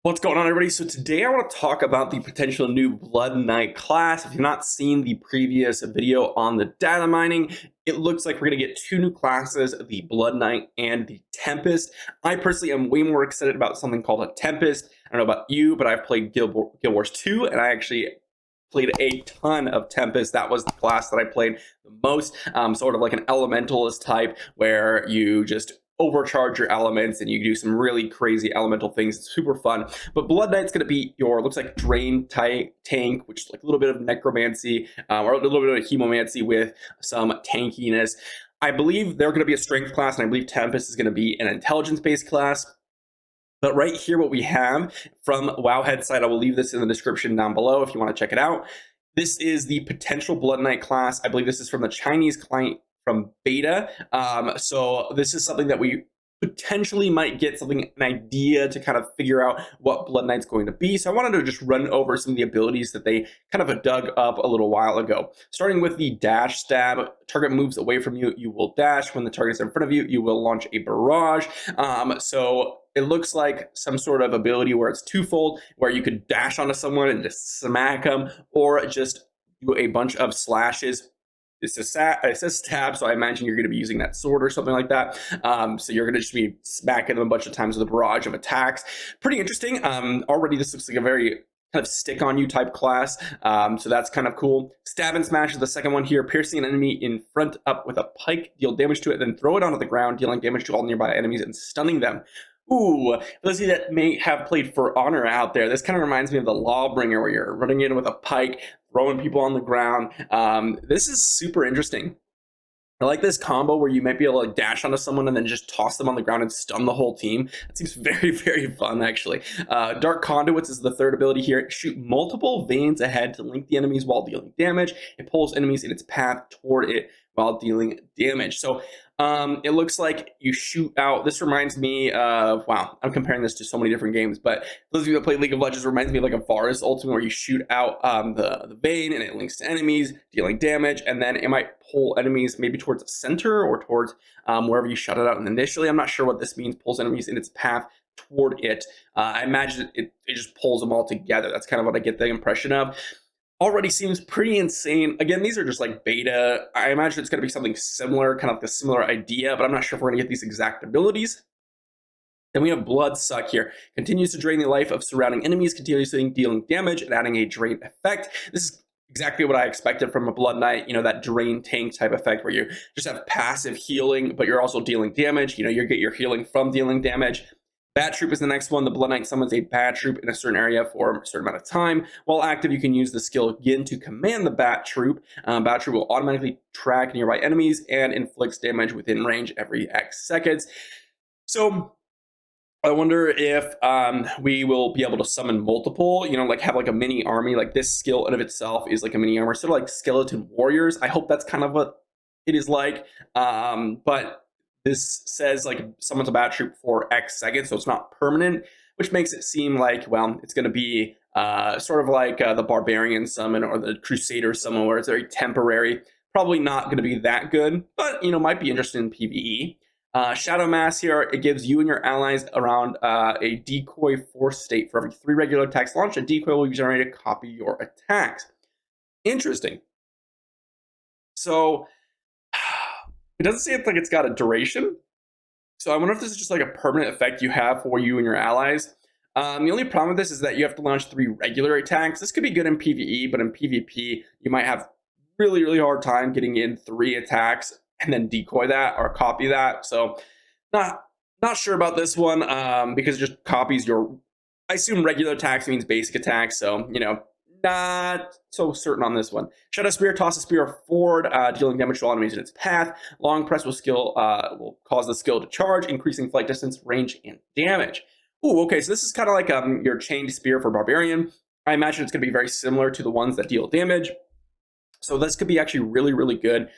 What's going on, everybody? So today I want to talk about the potential new Blood Knight class. If you've not seen the previous video on the data mining, it looks like we're going to get two new classes, the Blood Knight and the Tempest. I personally am way more excited about something called a Tempest. I don't know about you, but I've played Guild Wars 2, and I actually played a ton of Tempest. That was the class that I played the most, sort of like an elementalist type where you just overcharge your elements and you do some really crazy elemental things. It's super fun. But Blood Knight's going to be your, looks like drain tank, which is like a little bit of necromancy, or a little bit of hemomancy with some tankiness. I believe they're going to be a strength class, and I believe Tempest is going to be an intelligence-based class. But right here, what we have from Wowhead side, I will leave this in the description down below if you want to check it out. This is the potential Blood Knight class. I believe this is from the Chinese client from beta. So this is something that we potentially might get an idea to kind of figure out what Blood Knight's going to be. So I wanted to just run over some of the abilities that they kind of dug up a little while ago. Starting with the dash stab, target moves away from you, you will dash. When the target is in front of you, you will launch a barrage. So it looks like some sort of ability where it's twofold, where you could dash onto someone and just smack them, or just do a bunch of slashes. It says stab, so I imagine you're going to be using that sword or something like that. So you're going to just be smacking them a bunch of times with a barrage of attacks. Pretty interesting. Already this looks like a very kind of stick on you type class. So that's kind of cool. Stab and smash is the second one here. Piercing an enemy in front up with a pike, deal damage to it, then throw it onto the ground, dealing damage to all nearby enemies and stunning them. Ooh, for those of you that may have played For Honor out there, this kind of reminds me of the Lawbringer, where you're running in with a pike, throwing people on the ground. This is super interesting. I like this combo where you might be able to dash onto someone and then just toss them on the ground and stun the whole team. That seems very, very fun, actually. Dark Conduits is the third ability here. Shoot multiple veins ahead to link the enemies while dealing damage. It pulls enemies in its path toward it while dealing damage. So it looks like you shoot out. This reminds me of, wow, I'm comparing this to so many different games, but those of you that play League of Legends, reminds me of like a Varus Ultimate, where you shoot out the vein and it links to enemies, dealing damage, and then it might pull enemies maybe towards the center or towards wherever you shut it out initially. I'm not sure what this means, pulls enemies in its path toward it. I imagine it just pulls them all together. That's kind of what I get the impression of. Already seems pretty insane. Again, these are just like beta. I imagine it's going to be something similar, kind of like a similar idea, but I'm not sure if we're going to get these exact abilities. Then we have Blood Suck here. Continues to drain the life of surrounding enemies, continuously dealing damage and adding a drain effect. This is exactly what I expected from a Blood Knight, that drain tank type effect where you just have passive healing, but you're also dealing damage. You get your healing from dealing damage. Bat Troop is the next one. The Blood Knight summons a Bat Troop in a certain area for a certain amount of time. While active, you can use the skill again to command the Bat Troop. Bat Troop will automatically track nearby enemies and inflicts damage within range every X seconds. So I wonder if we will be able to summon multiple, like have like a mini army. Like this skill in of itself is like a mini armor, sort of like skeleton warriors. I hope that's kind of what it is like. But this says like summons a bat troop for X seconds, so it's not permanent, which makes it seem like, well, it's going to be sort of like the barbarian summon or the crusader summon, where it's very temporary. Probably not going to be that good, but might be interesting in PvE. Shadow Mass here, it gives you and your allies around a decoy force state. For every 3 regular attacks launched, a decoy will be generated to copy your attacks. Interesting. So it doesn't seem like it's got a duration. So I wonder if this is just like a permanent effect you have for you and your allies. The only problem with this is that you have to launch 3 regular attacks. This could be good in PvE, but in PvP, you might have really, really hard time getting in 3 attacks and then decoy that or copy that. So not sure about this one because it just copies your, I assume regular attacks means basic attacks. So, not so certain on this one. Shadow Spear, toss a spear forward, dealing damage to all enemies in its path. Long press will cause the skill to charge, increasing flight distance, range, and damage. Ooh, okay, so this is kind of like your chained spear for Barbarian. I imagine it's going to be very similar to the ones that deal damage. So this could be actually really, really good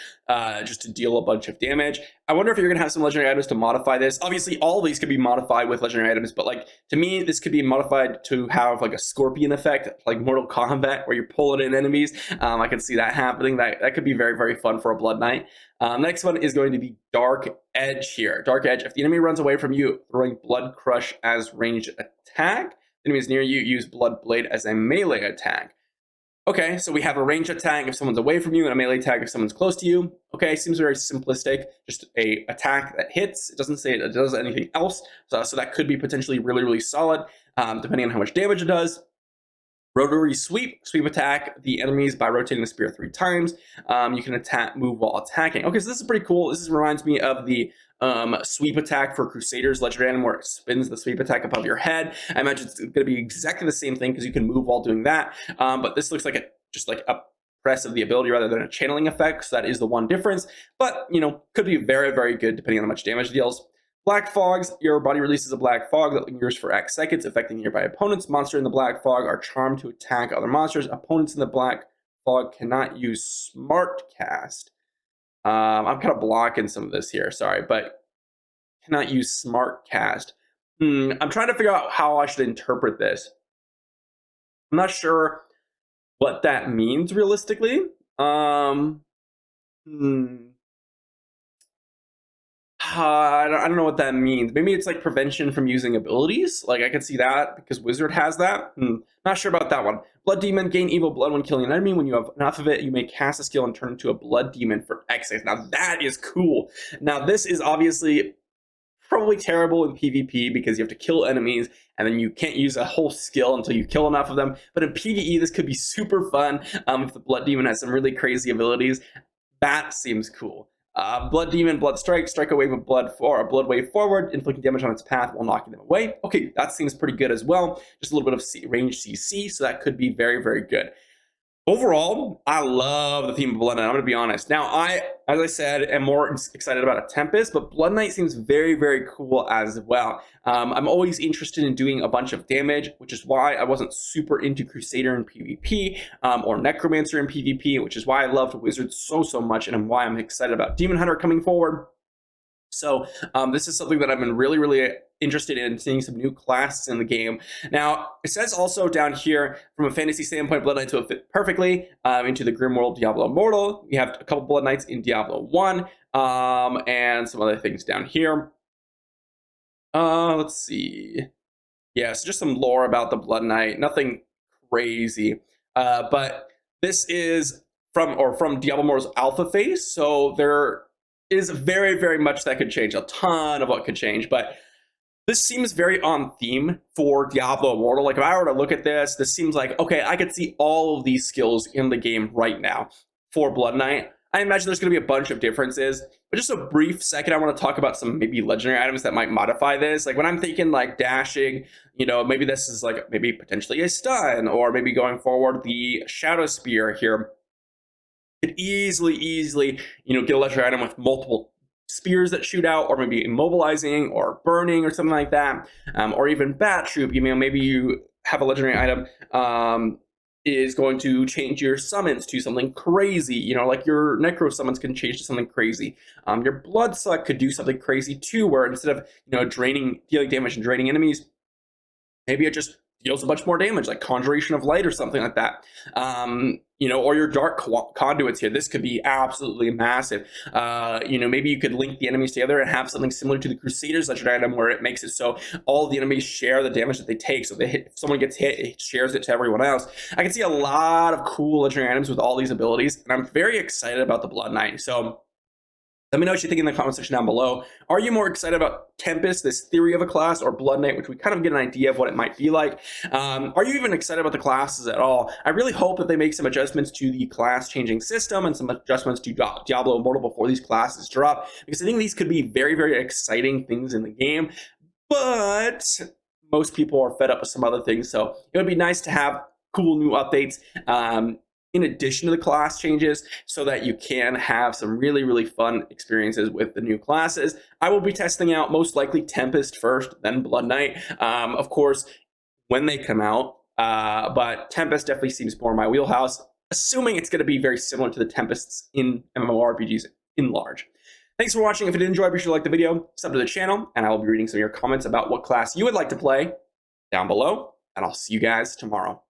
just to deal a bunch of damage. I wonder if you're going to have some legendary items to modify this. Obviously, all of these could be modified with legendary items, but like to me, this could be modified to have like a scorpion effect, like Mortal Kombat, where you're pulling in enemies. I can see that happening. That could be very, very fun for a Blood Knight. Next one is going to be Dark Edge here. Dark Edge, if the enemy runs away from you, throwing Blood Crush as ranged attack. Enemies near you use Blood Blade as a melee attack. Okay, so we have a range attack if someone's away from you and a melee attack if someone's close to you. Okay, seems very simplistic. Just a attack that hits. It doesn't say it does anything else. So that could be potentially really, really solid, depending on how much damage it does. Rotary sweep attack the enemies by rotating the spear 3 times. You can move while attacking. Okay, so this is pretty cool. This reminds me of the sweep attack for Crusaders Legendary Item, where it spins the sweep attack above your head. I imagine it's going to be exactly the same thing because you can move while doing that. But this looks like just like a press of the ability rather than a channeling effect. So that is the one difference. But could be very, very good depending on how much damage it deals. Black fogs, your body releases a black fog that lingers for X seconds, affecting nearby opponents. Monsters in the black fog are charmed to attack other monsters. Opponents in the black fog cannot use Smart Cast. I'm kind of blocking some of this here, sorry, but cannot use Smart Cast. I'm trying to figure out how I should interpret this. I'm not sure what that means realistically. I don't know what that means. Maybe it's like prevention from using abilities. Like I could see that because Wizard has that. Not sure about that one. Blood Demon, gain evil blood when killing an enemy. When you have enough of it, you may cast a skill and turn into a Blood Demon for X. Now that is cool. Now this is obviously probably terrible in PvP because you have to kill enemies and then you can't use a whole skill until you kill enough of them. But in PvE, this could be super fun if the Blood Demon has some really crazy abilities. That seems cool. Blood Demon, Blood Strike, strike a wave of blood for a blood wave forward, inflicting damage on its path while knocking them away. Okay, that seems pretty good as well. Just a little bit of range CC, so that could be very, very good. Overall, I love the theme of Blood Knight. I'm going to be honest. Now, as I said, am more excited about a Tempest, but Blood Knight seems very, very cool as well. I'm always interested in doing a bunch of damage, which is why I wasn't super into Crusader in PvP or Necromancer in PvP, which is why I loved Wizard so much, and why I'm excited about Demon Hunter coming forward. So this is something that I've been really, really interested in, seeing some new classes in the game. Now, it says also down here, from a fantasy standpoint, Blood Knights will fit perfectly into the grim world Diablo Immortal. We have a couple Blood Knights in Diablo 1 and some other things down here. Let's see. Yeah, so just some lore about the Blood Knight. Nothing crazy. But this is from Diablo Immortal's alpha phase, so there is very, very much that could change. A ton of what could change, but this seems very on theme for Diablo Immortal. Like if I were to look at this seems like, okay, I could see all of these skills in the game right now for Blood Knight. I imagine there's going to be a bunch of differences, but just a brief second, I want to talk about some maybe legendary items that might modify this. Like when I'm thinking like dashing, maybe this is like maybe potentially a stun, or maybe going forward, the Shadow Spear here could easily, get a legendary item with multiple spears that shoot out, or maybe immobilizing or burning or something like that, or even Bat Troop. Maybe you have a legendary item is going to change your summons to something crazy. Like your Necro summons can change to something crazy. Your Blood Suck could do something crazy too, where instead of dealing damage and draining enemies, maybe it just deals a bunch more damage, like Conjuration of Light or something like that. Or your Dark Conduits here. This could be absolutely massive. Maybe you could link the enemies together and have something similar to the Crusaders legendary item, where it makes it so all the enemies share the damage that they take. So if someone gets hit, it shares it to everyone else. I can see a lot of cool legendary items with all these abilities, and I'm very excited about the Blood Knight. So let me know what you think in the comment section down below. Are you more excited about Tempest, this theory of a class, or Blood Knight, which we kind of get an idea of what it might be like? Are you even excited about the classes at all? I really hope that they make some adjustments to the class changing system and some adjustments to Diablo Immortal before these classes drop, because I think these could be very, very exciting things in the game. But most people are fed up with some other things, so it would be nice to have cool new updates in addition to the class changes, so that you can have some really, really fun experiences with the new classes. I will be testing out most likely Tempest first, then Blood Knight, of course, when they come out. But Tempest definitely seems more my wheelhouse, assuming it's going to be very similar to the Tempests in MMORPGs in large. Thanks for watching. If you did enjoy, be sure to like the video, sub to the channel, and I will be reading some of your comments about what class you would like to play down below, and I'll see you guys tomorrow.